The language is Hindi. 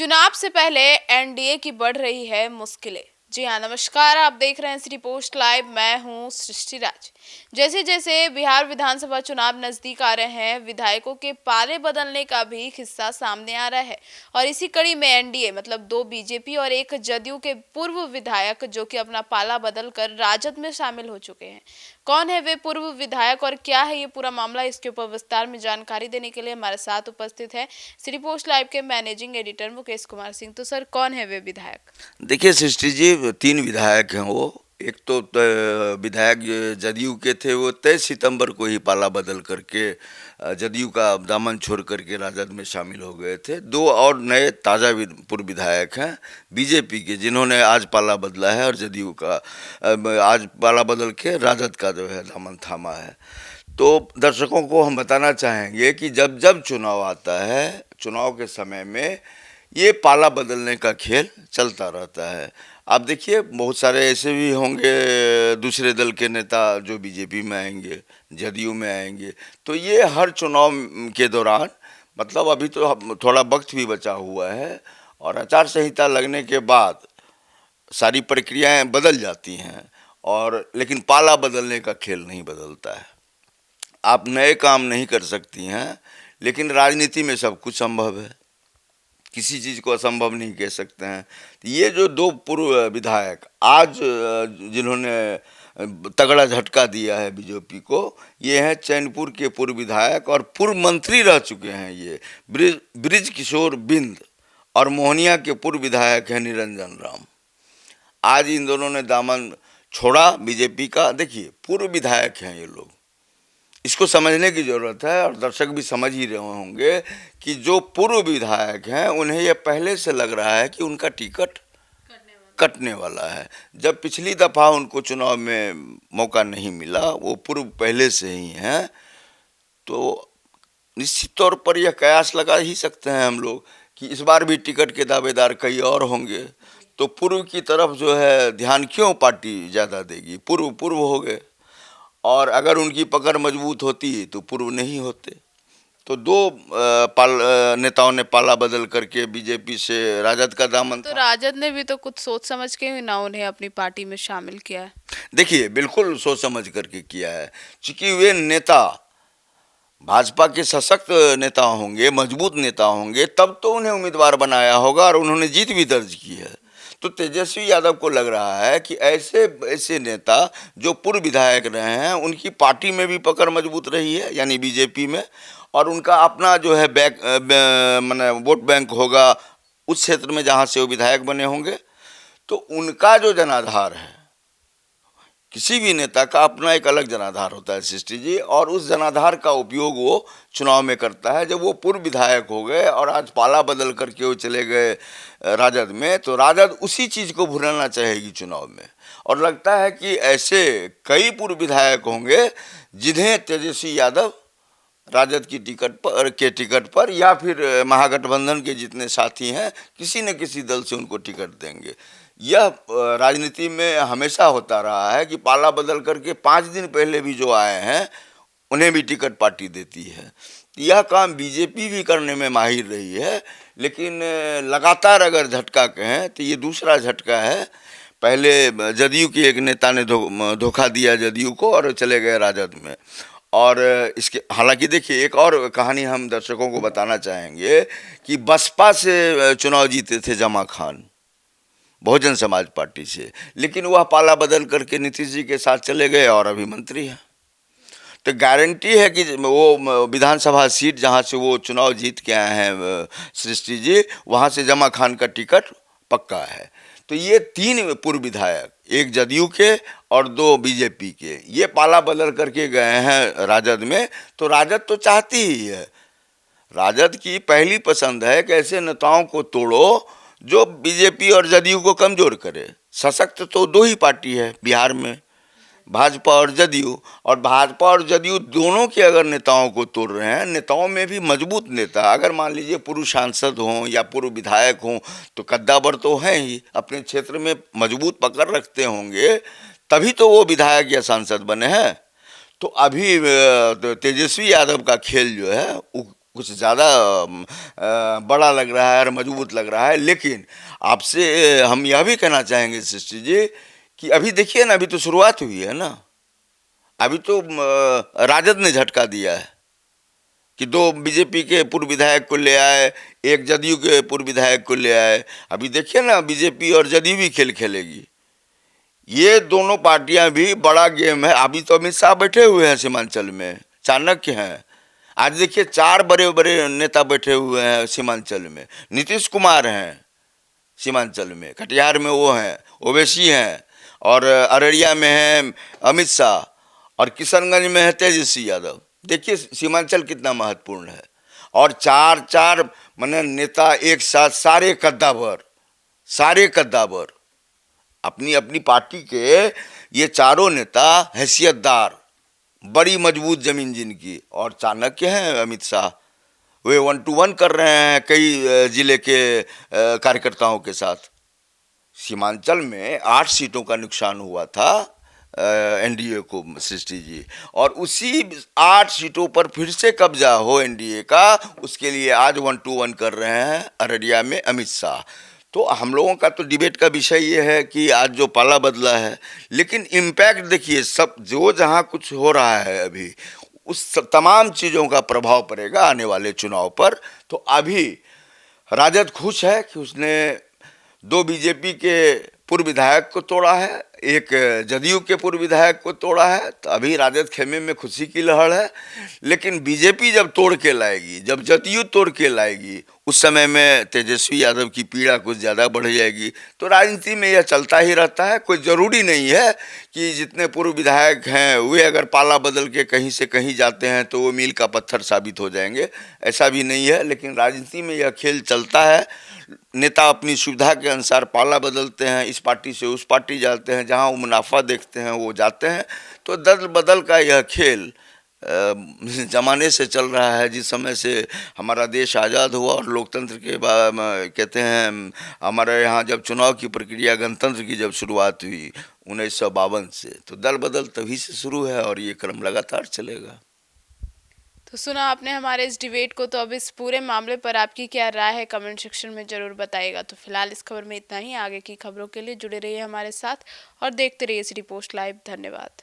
चुनाव से पहले एनडीए की बढ़ रही है मुश्किलें। जी हाँ, नमस्कार। आप देख रहे हैं सिटी पोस्ट लाइव। मैं हूँ सृष्टि राज। जैसे जैसे बिहार विधानसभा चुनाव नजदीक आ रहे हैं, विधायकों के पाले बदलने का भी किस्सा सामने आ रहा है। और इसी कड़ी में एनडीए मतलब दो बीजेपी और एक जदयू के पूर्व विधायक जो कि अपना पाला बदल कर राजद में शामिल हो चुके हैं। कौन है वे पूर्व विधायक और क्या है ये पूरा मामला, इसके ऊपर विस्तार में जानकारी देने के लिए हमारे साथ उपस्थित है सिटी पोस्ट लाइव के मैनेजिंग एडिटर मुकेश कुमार सिंह। तो सर, कौन है वे विधायक? देखिए सृष्टि जी, 3 विधायक हैं वो। एक तो विधायक जदयू के थे, वो 23 सितंबर को ही पाला बदल करके जदयू का दामन छोड़ करके राजद में शामिल हो गए थे। 2 और नए ताज़ा पूर्व विधायक हैं बीजेपी के, जिन्होंने आज पाला बदला है और जदयू का आज पाला बदल के राजद का जो है दामन थामा है। तो दर्शकों को हम बताना चाहेंगे कि जब जब चुनाव आता है, चुनाव के समय में ये पाला बदलने का खेल चलता रहता है। आप देखिए, बहुत सारे ऐसे भी होंगे दूसरे दल के नेता जो बीजेपी में आएंगे, जदयू में आएंगे। तो ये हर चुनाव के दौरान, मतलब अभी तो थोड़ा वक्त भी बचा हुआ है और आचार संहिता लगने के बाद सारी प्रक्रियाएं बदल जाती हैं, और लेकिन पाला बदलने का खेल नहीं बदलता है। आप नए काम नहीं कर सकती हैं, लेकिन राजनीति में सब कुछ संभव है, किसी चीज़ को असंभव नहीं कह सकते हैं। तो ये जो 2 पूर्व विधायक आज जिन्होंने तगड़ा झटका दिया है बीजेपी को, ये हैं चैनपुर के पूर्व विधायक और पूर्व मंत्री रह चुके हैं। ये ब्रिज किशोर बिंद और मोहनिया के पूर्व विधायक हैं निरंजन राम। आज इन दोनों ने दामन छोड़ा बीजेपी का। देखिए, पूर्व विधायक हैं ये लोग, इसको समझने की ज़रूरत है और दर्शक भी समझ ही रहे होंगे कि जो पूर्व विधायक हैं उन्हें यह पहले से लग रहा है कि उनका टिकट कटने वाला है। जब पिछली दफ़ा उनको चुनाव में मौका नहीं मिला, वो पूर्व पहले से ही हैं, तो निश्चित तौर पर यह कयास लगा ही सकते हैं हम लोग कि इस बार भी टिकट के दावेदार कई और होंगे। तो पूर्व की तरफ जो है ध्यान क्यों पार्टी ज़्यादा देगी? पूर्व पूर्व हो गए, और अगर उनकी पकड़ मजबूत होती तो पूर्व नहीं होते। तो 2 नेताओं ने पाला बदल करके बीजेपी से राजद का दामन तो था। राजद ने भी तो कुछ सोच समझ के ही ना उन्हें अपनी पार्टी में शामिल किया है। देखिए, बिल्कुल सोच समझ करके किया है, क्योंकि वे नेता भाजपा के सशक्त नेता होंगे, मजबूत नेता होंगे, तब तो उन्हें उम्मीदवार बनाया होगा, और उन्होंने जीत भी दर्ज की है। तो तेजस्वी यादव को लग रहा है कि ऐसे ऐसे नेता जो पूर्व विधायक रहे हैं, उनकी पार्टी में भी पकड़ मजबूत रही है, यानी बीजेपी में, और उनका अपना जो है माने वोट बैंक होगा उस क्षेत्र में जहाँ से वो विधायक बने होंगे। तो उनका जो जनाधार है, किसी भी नेता का अपना एक अलग जनाधार होता है सृष्टि जी, और उस जनाधार का उपयोग वो चुनाव में करता है। जब वो पूर्व विधायक हो गए और आज पाला बदल करके वो चले गए राजद में, तो राजद उसी चीज़ को भुनाना चाहेगी चुनाव में। और लगता है कि ऐसे कई पूर्व विधायक होंगे जिन्हें तेजस्वी यादव राजद की टिकट पर या फिर महागठबंधन के जितने साथी हैं, किसी न किसी दल से उनको टिकट देंगे। यह राजनीति में हमेशा होता रहा है कि पाला बदल करके 5 दिन पहले भी जो आए हैं उन्हें भी टिकट पार्टी देती है। यह काम बीजेपी भी करने में माहिर रही है, लेकिन लगातार अगर झटका कहें तो ये दूसरा झटका है। पहले जदयू के एक नेता ने धोखा दिया जदयू को और चले गए राजद में। और इसके हालांकि देखिए, एक और कहानी हम दर्शकों को बताना चाहेंगे कि बसपा से चुनाव जीते थे जमा खान, बहुजन समाज पार्टी से, लेकिन वह पाला बदल करके नीतीश जी के साथ चले गए और अभी मंत्री हैं। तो गारंटी है कि वो विधानसभा सीट जहां से वो चुनाव जीत के आए हैं सृष्टि जी, वहां से जमा खान का टिकट पक्का है। तो ये 3 पूर्व विधायक, एक जदयू के और 2 बीजेपी के, ये पाला बदल करके गए हैं राजद में। तो राजद तो चाहती ही है, राजद की पहली पसंद है कि ऐसे नेताओं को तोड़ो जो बीजेपी और जदयू को कमज़ोर करे। सशक्त तो 2 ही पार्टी है बिहार में, भाजपा और जदयू। और भाजपा और जदयू दोनों के अगर नेताओं को तोड़ रहे हैं, नेताओं में भी मजबूत नेता, अगर मान लीजिए पूर्व सांसद हों या पूर्व विधायक हों, तो कद्दावर तो हैं ही, अपने क्षेत्र में मजबूत पकड़ रखते होंगे, तभी तो वो विधायक या सांसद बने हैं। तो अभी तेजस्वी यादव का खेल जो है कुछ ज़्यादा बड़ा लग रहा है और मजबूत लग रहा है। लेकिन आपसे हम यह भी कहना चाहेंगे सृष्टि जी कि अभी देखिए ना, अभी तो शुरुआत हुई है ना। अभी तो राजद ने झटका दिया है कि 2 बीजेपी के पूर्व विधायक को ले आए, एक जदयू के पूर्व विधायक को ले आए। अभी देखिए ना, बीजेपी और जदयू भी खेल खेलेगी। ये दोनों पार्टियां भी बड़ा गेम है। अभी तो अमित शाह बैठे हुए हैं सीमांचल में, चाणक्य हैं। आज देखिए 4 बड़े बड़े नेता बैठे हुए हैं सीमांचल में। नीतीश कुमार हैं सीमांचल में, कटिहार में वो हैं, ओवैसी हैं, और अररिया में है अमित शाह, और किशनगंज में है तेजस्वी यादव। देखिए सीमांचल कितना महत्वपूर्ण है। और 4 माने नेता एक साथ, सारे कद्दावर अपनी अपनी पार्टी के, ये चारों नेता हैसियतदार, बड़ी मजबूत जमीन जिनकी, और चाणक्य हैं अमित शाह। वे 1 to 1 कर रहे हैं कई जिले के कार्यकर्ताओं के साथ। सीमांचल में 8 सीटों का नुकसान हुआ था एनडीए को सृष्टि जी, और उसी 8 सीटों पर फिर से कब्जा हो एनडीए का, उसके लिए आज 1 to 1 कर रहे हैं अररिया में अमित शाह। तो हम लोगों का तो डिबेट का विषय ये है कि आज जो पाला बदला है, लेकिन इम्पैक्ट देखिए, सब जो जहाँ कुछ हो रहा है अभी, उस तमाम चीज़ों का प्रभाव पड़ेगा आने वाले चुनाव पर। तो अभी राजद खुश है कि उसने 2 बीजेपी के पूर्व विधायक को तोड़ा है, एक जदयू के पूर्व विधायक को तोड़ा है। तो अभी राजद खेमे में खुशी की लहर है। लेकिन बीजेपी जब तोड़ के लाएगी, जब जदयू तोड़ के लाएगी, उस समय में तेजस्वी यादव की पीड़ा कुछ ज़्यादा बढ़ जाएगी। तो राजनीति में यह चलता ही रहता है। कोई ज़रूरी नहीं है कि जितने पूर्व विधायक हैं वे अगर पाला बदल के कहीं से कहीं जाते हैं तो वो मील का पत्थर साबित हो जाएंगे, ऐसा भी नहीं है। लेकिन राजनीति में यह खेल चलता है। नेता अपनी सुविधा के अनुसार पाला बदलते हैं, इस पार्टी से उस पार्टी जाते हैं, जहां वो मुनाफा देखते हैं वो जाते हैं। तो दल बदल का यह खेल जमाने से चल रहा है। जिस समय से हमारा देश आज़ाद हुआ और लोकतंत्र के कहते हैं, हमारे यहाँ जब चुनाव की प्रक्रिया, गणतंत्र की जब शुरुआत हुई 1952 से, तो दल बदल तभी से शुरू है और ये क्रम लगातार चलेगा। तो सुना आपने हमारे इस डिबेट को। तो अब इस पूरे मामले पर आपकी क्या राय है, कमेंट सेक्शन में जरूर बताइएगा। तो फिलहाल इस खबर में इतना ही। आगे की खबरों के लिए जुड़े रहिए हमारे साथ और देखते रहिए सिटी पोस्ट लाइव। धन्यवाद।